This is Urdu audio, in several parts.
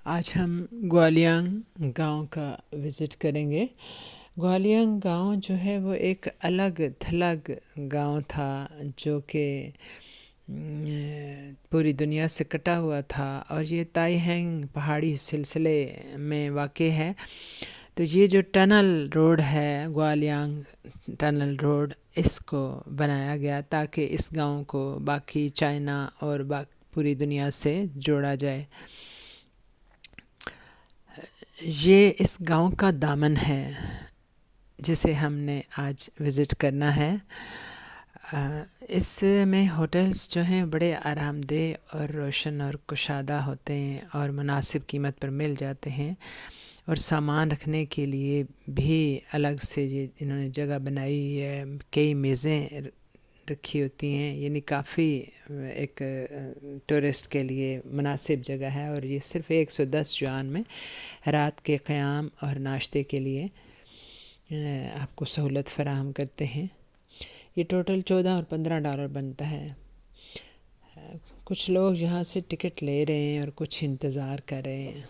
آج ہم گوالیانگ گاؤں کا وزٹ کریں گے۔ گوالیانگ گاؤں جو ہے وہ ایک الگ تھلگ گاؤں تھا جو کہ پوری دنیا سے کٹا ہوا تھا، اور یہ تائی ہینگ پہاڑی سلسلے میں واقع ہے۔ تو یہ جو ٹنل روڈ ہے، گوالیانگ ٹنل روڈ، اس کو بنایا گیا تاکہ اس گاؤں کو باقی چائنا اور پوری دنیا سے جوڑا جائے۔ یہ اس گاؤں کا دامن ہے جسے ہم نے آج وزٹ کرنا ہے۔ اس میں ہوٹلز جو ہیں بڑے آرام دہ اور روشن اور کشادہ ہوتے ہیں اور مناسب قیمت پر مل جاتے ہیں، اور سامان رکھنے کے لیے بھی الگ سے انہوں نے جگہ بنائی ہے۔ کئی میزیں رکھی ہوتی ہیں، یعنی کافی ایک ٹورسٹ کے لیے مناسب جگہ ہے، اور یہ صرف 110 یوان میں رات کے قیام اور ناشتے کے لیے آپ کو سہولت فراہم کرتے ہیں۔ یہ ٹوٹل $14 اور $15 بنتا ہے۔ کچھ لوگ یہاں سے ٹکٹ لے رہے ہیں اور کچھ انتظار کر رہے ہیں۔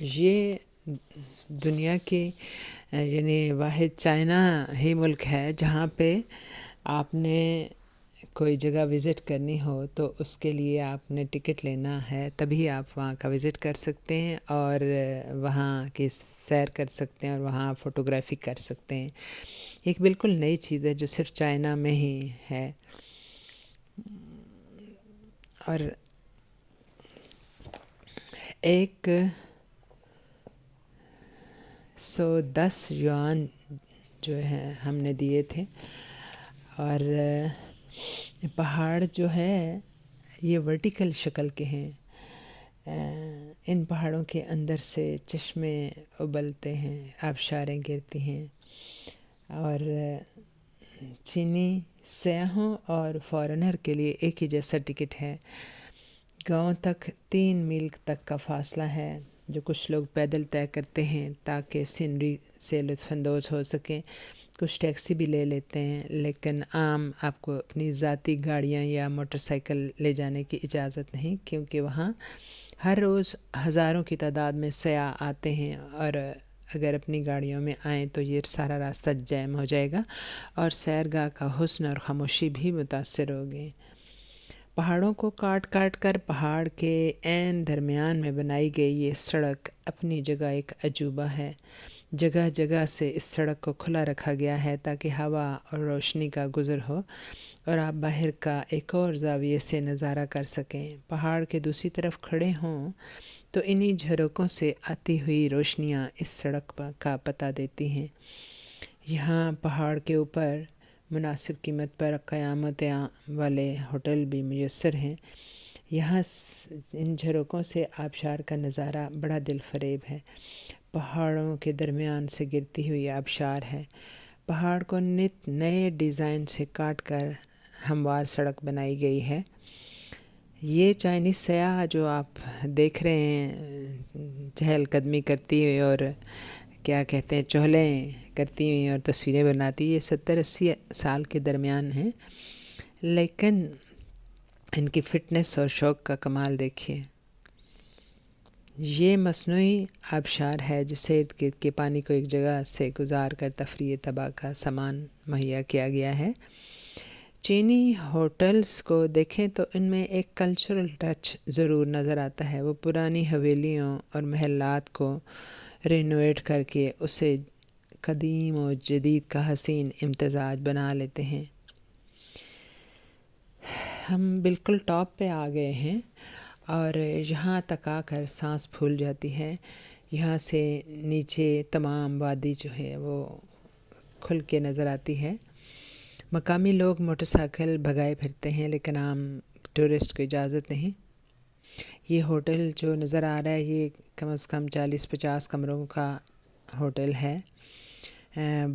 یہ دنیا کی یعنی واحد چائنا ہی ملک ہے جہاں پہ آپ نے کوئی جگہ وزٹ کرنی ہو تو اس کے لیے آپ نے ٹکٹ لینا ہے، تبھی آپ وہاں کا وزٹ کر سکتے ہیں اور وہاں کی سیر کر سکتے ہیں اور وہاں فوٹوگرافی کر سکتے ہیں۔ ایک بالکل نئی چیز ہے جو صرف چائنا میں ہی ہے، اور ایک 110 یوان جو ہے ہم نے دیے تھے، اور پہاڑ جو ہے یہ ورٹیکل شکل کے ہیں۔ ان پہاڑوں کے اندر سے چشمے ابلتے ہیں، آبشاریں گرتی ہیں، اور چینی سیاحوں اور فارنر کے لیے ایک ہی جیسا ٹکٹ ہے۔ گاؤں تک 3 میل تک کا فاصلہ ہے جو کچھ لوگ پیدل طے کرتے ہیں تاکہ سینری سے لطف اندوز ہو سکیں۔ کچھ ٹیکسی بھی لے لیتے ہیں، لیکن عام آپ کو اپنی ذاتی گاڑیاں یا موٹر سائیکل لے جانے کی اجازت نہیں، کیونکہ وہاں ہر روز ہزاروں کی تعداد میں سیاح آتے ہیں، اور اگر اپنی گاڑیوں میں آئیں تو یہ سارا راستہ جیم ہو جائے گا اور سیرگاہ کا حسن اور خاموشی بھی متاثر ہوگی۔ پہاڑوں کو کاٹ کاٹ کر پہاڑ کے عین درمیان میں بنائی گئی یہ سڑک اپنی جگہ ایک عجوبہ ہے۔ جگہ جگہ سے اس سڑک کو کھلا رکھا گیا ہے تاکہ ہوا اور روشنی کا گزر ہو اور آپ باہر کا ایک اور زاویے سے نظارہ کر سکیں۔ پہاڑ کے دوسری طرف کھڑے ہوں تو انہی جھروکوں سے آتی ہوئی روشنیاں اس سڑک کا پتہ دیتی ہیں۔ یہاں پہاڑ کے اوپر مناسب قیمت پر قیامتیں والے ہوٹل بھی میسر ہیں۔ یہاں ان جھروکوں سے آبشار کا نظارہ بڑا دل فریب ہے۔ پہاڑوں کے درمیان سے گرتی ہوئی آبشار ہے۔ پہاڑ کو نت نئے ڈیزائن سے کاٹ کر ہموار سڑک بنائی گئی ہے۔ یہ چائنیز سیاح جو آپ دیکھ رہے ہیں چہل قدمی کرتی ہوئی اور کیا کہتے ہیں چہلیں کرتی ہوئی اور تصویریں بناتی، یہ 70-80 سال کے درمیان ہیں، لیکن ان کی فٹنس اور شوق کا کمال دیکھیے۔ یہ مصنوعی آبشار ہے جسے ارد گرد کے پانی کو ایک جگہ سے گزار کر تفریح طبع کا سامان مہیا کیا گیا ہے۔ چینی ہوٹلز کو دیکھیں تو ان میں ایک کلچرل ٹچ ضرور نظر آتا ہے۔ وہ پرانی حویلیوں اور محلات کو رینوویٹ کر کے اسے قدیم و جدید کا حسین امتزاج بنا لیتے ہیں۔ ہم بالکل ٹاپ پہ آ گئے ہیں اور یہاں تک آ کر سانس پھول جاتی ہے۔ یہاں سے نیچے تمام وادی جو ہے وہ کھل کے نظر آتی ہے۔ مقامی لوگ موٹر سائیکل بھگائے پھرتے ہیں، لیکن عام ٹورسٹ کو اجازت نہیں۔ یہ ہوٹل جو نظر آ رہا ہے یہ کم از کم 40-50 کمروں کا ہوٹل ہے۔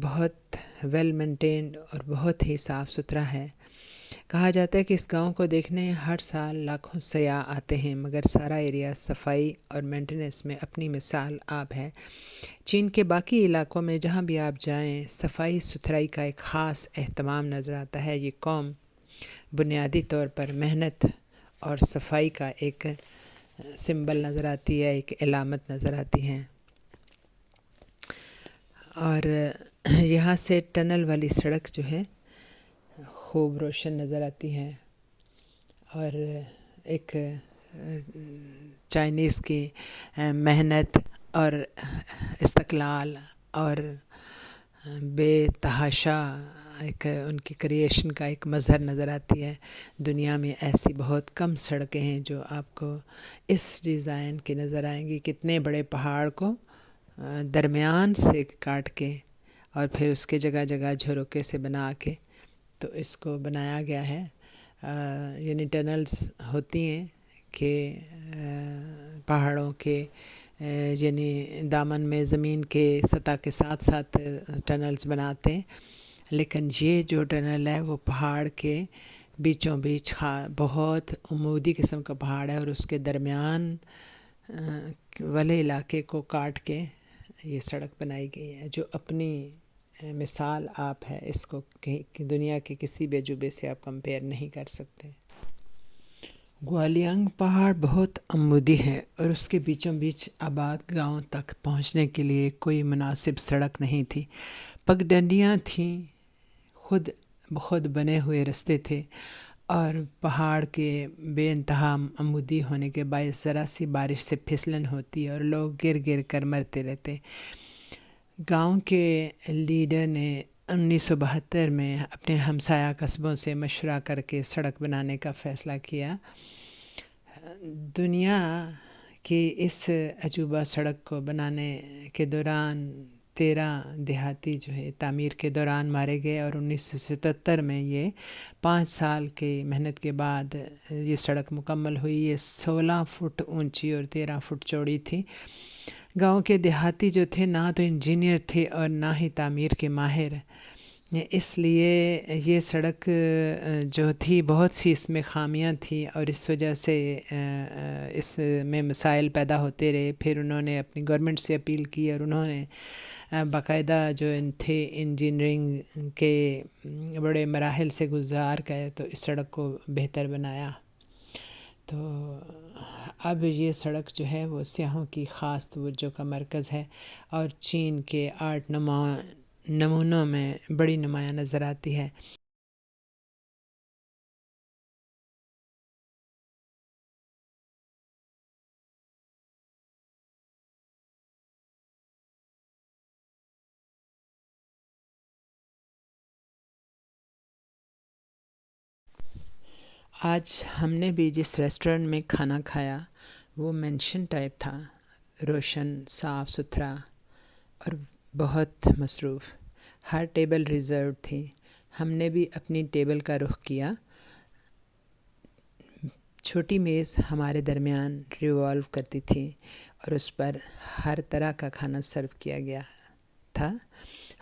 بہت ویل مینٹینڈ اور بہت ہی صاف ستھرا ہے۔ کہا جاتا ہے کہ اس گاؤں کو دیکھنے ہر سال لاکھوں سیاح آتے ہیں، مگر سارا ایریا صفائی اور مینٹیننس میں اپنی مثال آپ ہے۔ چین کے باقی علاقوں میں جہاں بھی آپ جائیں صفائی ستھرائی کا ایک خاص اہتمام نظر آتا ہے۔ یہ قوم بنیادی طور پر محنت اور صفائی کا ایک سمبل نظر آتی ہے، ایک علامت نظر آتی ہے. اور یہاں سے ٹنل والی سڑک جو ہے خوب روشن نظر آتی ہے، اور ایک چائنیز کی محنت اور استقلال اور بے تحاشا ایک ان کی کریشن کا ایک مظہر نظر آتی ہے. دنیا میں ایسی بہت کم سڑکیں ہیں جو آپ کو اس ڈیزائن کی نظر آئیں گی. کتنے بڑے پہاڑ کو درمیان سے کاٹ کے اور پھر اس کے جگہ جگہ جھروکے سے بنا کے تو اس کو بنایا گیا ہے. یعنی ٹنلز ہوتی ہیں کہ پہاڑوں کے یعنی دامن میں زمین کے سطح کے ساتھ ساتھ ٹنلز بناتے ہیں، لیکن یہ جو ٹنل ہے وہ پہاڑ کے بیچوں بیچ بہت عمودی قسم کا پہاڑ ہے، اور اس کے درمیان والے علاقے کو کاٹ کے یہ سڑک بنائی گئی ہے، جو اپنی مثال آپ ہے. اس کو دنیا کے کسی بھی عجوبے سے آپ کمپیئر نہیں کر سکتے. گوالیانگ پہاڑ بہت عمودی ہے اور اس کے بیچوں بیچ آباد گاؤں تک پہنچنے کے لیے کوئی مناسب سڑک نہیں تھی. پگڈنڈیاں تھیں، خود بنے ہوئے رستے تھے، اور پہاڑ کے بے انتہا عمودی ہونے کے باعث ذرا سی بارش سے پھسلن ہوتی اور لوگ گر گر کر مرتے رہتے. گاؤں کے لیڈر نے 1972 میں اپنے ہمسایہ قصبوں سے مشورہ کر کے سڑک بنانے کا فیصلہ کیا. دنیا کی اس عجوبہ سڑک کو بنانے کے دوران 13 دیہاتی جو ہے تعمیر کے دوران مارے گئے، اور 1977 میں یہ 5 سال کی محنت کے بعد یہ سڑک مکمل ہوئی. یہ 16 فٹ اونچی اور 13 فٹ چوڑی تھی. گاؤں کے دیہاتی جو تھے نہ تو انجینئر تھے اور نہ ہی تعمیر کے ماہر، اس لیے یہ سڑک جو تھی بہت سی اس میں خامیاں تھیں، اور اس وجہ سے اس میں مسائل پیدا ہوتے رہے. پھر انہوں نے اپنی گورنمنٹ سے اپیل کی، اور انہوں نے باقاعدہ جو تھے انجینئرنگ کے بڑے مراحل سے گزار گئے تو اس سڑک کو بہتر بنایا. تو اب یہ سڑک جو ہے وہ سیاحوں کی خاص توجہ کا مرکز ہے، اور چین کے آرٹ نمونوں میں بڑی نمایاں نظر آتی ہے. آج ہم نے بھی جس ریسٹورنٹ میں کھانا کھایا وہ مینشن ٹائپ تھا، روشن، صاف ستھرا اور بہت مصروف. ہر ٹیبل ریزرو تھی. ہم نے بھی اپنی ٹیبل کا رخ کیا. چھوٹی میز ہمارے درمیان ریوالو کرتی تھی اور اس پر ہر طرح کا کھانا سرو کیا گیا تھا.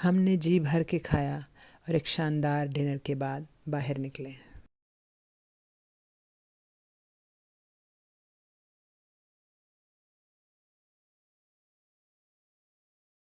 ہم نے جی بھر کے کھایا اور ایک شاندار ڈنر کے بعد باہر نکلے.